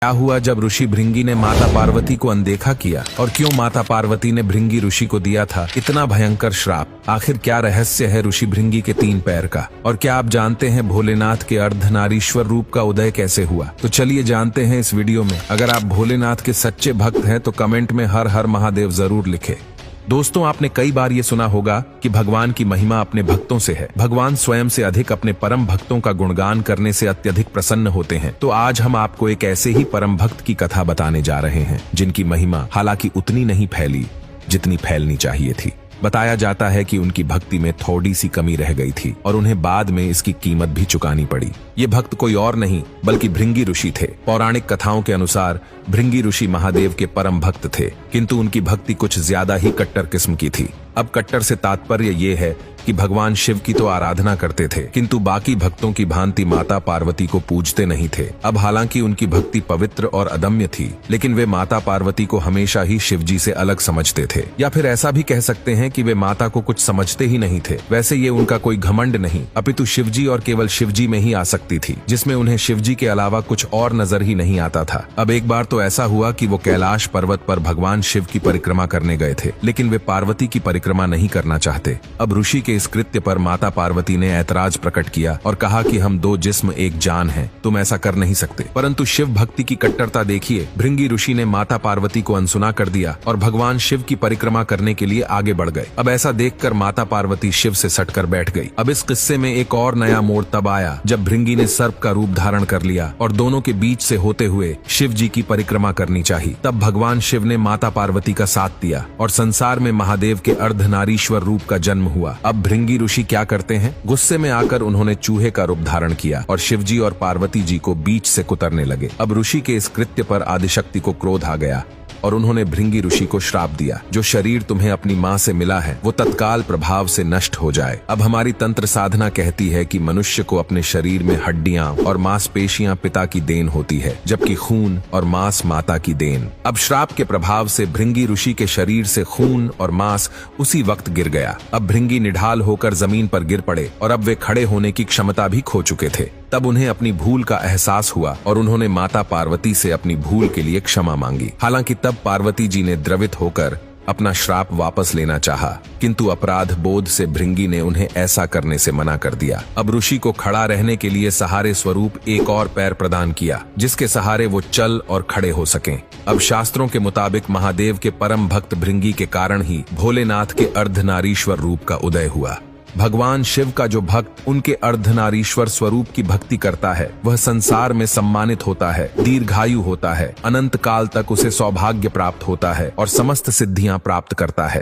क्या हुआ जब ऋषि भृंगी ने माता पार्वती को अनदेखा किया और क्यों माता पार्वती ने भृंगी ऋषि को दिया था इतना भयंकर श्राप। आखिर क्या रहस्य है ऋषि भृंगी के 3 पैर का, और क्या आप जानते हैं भोलेनाथ के अर्धनारीश्वर रूप का उदय कैसे हुआ? तो चलिए जानते हैं इस वीडियो में। अगर आप भोलेनाथ के सच्चे भक्त हैं तो कमेंट में हर हर महादेव जरूर लिखें। दोस्तों, आपने कई बार ये सुना होगा कि भगवान की महिमा अपने भक्तों से है। भगवान स्वयं से अधिक अपने परम भक्तों का गुणगान करने से अत्यधिक प्रसन्न होते हैं। तो आज हम आपको एक ऐसे ही परम भक्त की कथा बताने जा रहे हैं जिनकी महिमा हालांकि उतनी नहीं फैली जितनी फैलनी चाहिए थी। बताया जाता है कि उनकी भक्ति में थोड़ी सी कमी रह गई थी और उन्हें बाद में इसकी कीमत भी चुकानी पड़ी। ये भक्त कोई और नहीं बल्कि भृंगी ऋषि थे। पौराणिक कथाओं के अनुसार भृंगी ऋषि महादेव के परम भक्त थे, किंतु उनकी भक्ति कुछ ज्यादा ही कट्टर किस्म की थी। अब कट्टर से तात्पर्य ये है कि भगवान शिव की तो आराधना करते थे, किंतु बाकी भक्तों की भांति माता पार्वती को पूजते नहीं थे। अब हालांकि उनकी भक्ति पवित्र और अदम्य थी, लेकिन वे माता पार्वती को हमेशा ही शिव जी से अलग समझते थे, या फिर ऐसा भी कह सकते हैं कि वे माता को कुछ समझते ही नहीं थे। वैसे ये उनका कोई घमंड नहीं, अपितु शिव जी और केवल शिव जी में ही आसक्ति थी, जिसमें उन्हें शिव जी के अलावा कुछ और नजर ही नहीं आता था। अब एक बार तो ऐसा हुआ कि वो कैलाश पर्वत पर भगवान शिव की परिक्रमा करने गए थे, लेकिन वे पार्वती की परिक्रमा नहीं करना चाहते। अब ऋषि के इस कृत्य पर माता पार्वती ने ऐतराज प्रकट किया और कहा कि हम 2 जिस्म एक जान हैं, तुम ऐसा कर नहीं सकते। परंतु शिव भक्ति की कट्टरता देखिए, भृंगी ऋषि ने माता पार्वती को अनसुना कर दिया और भगवान शिव की परिक्रमा करने के लिए आगे बढ़ गए। अब ऐसा देखकर माता पार्वती शिव से सटकर बैठ गई। अब इस किस्से में एक और नया मोड़ तब आया जब भृंगी ने सर्प का रूप धारण कर लिया और दोनों के बीच से होते हुए शिव जी की परिक्रमा करनी चाहिए। तब भगवान शिव ने माता पार्वती का साथ दिया और संसार में महादेव के अर्धनारीश्वर रूप का जन्म हुआ। अब भृंगी ऋषि क्या करते हैं? गुस्से में आकर उन्होंने चूहे का रूप धारण किया और शिवजी और पार्वती जी को बीच से कुतरने लगे। अब ऋषि के इस कृत्य पर आदिशक्ति को क्रोध आ गया और उन्होंने भृंगी ऋषि को श्राप दिया, जो शरीर तुम्हें अपनी माँ से मिला है वो तत्काल प्रभाव से नष्ट हो जाए। अब हमारी तंत्र साधना कहती है कि मनुष्य को अपने शरीर में हड्डियां और मांसपेशियां पिता की देन होती है, जबकि खून और मांस माता की देन। अब श्राप के प्रभाव से भृंगी ऋषि के शरीर से खून और मांस उसी वक्त गिर गया। अब भृंगी निढाल होकर जमीन पर गिर पड़े और अब वे खड़े होने की क्षमता भी खो चुके थे। तब उन्हें अपनी भूल का एहसास हुआ और उन्होंने माता पार्वती से अपनी भूल के लिए क्षमा मांगी। हालांकि तब पार्वती जी ने द्रवित होकर अपना श्राप वापस लेना चाहा, किंतु अपराध बोध से भृंगी ने उन्हें ऐसा करने से मना कर दिया। अब ऋषि को खड़ा रहने के लिए सहारे स्वरूप एक और पैर प्रदान किया, जिसके सहारे वो चल और खड़े हो सकें। अब शास्त्रों के मुताबिक महादेव के परम भक्त भृंगी के कारण ही भोलेनाथ के अर्धनारीश्वर रूप का उदय हुआ। भगवान शिव का जो भक्त उनके अर्धनारीश्वर स्वरूप की भक्ति करता है वह संसार में सम्मानित होता है, दीर्घायु होता है, अनंत काल तक उसे सौभाग्य प्राप्त होता है और समस्त सिद्धियां प्राप्त करता है।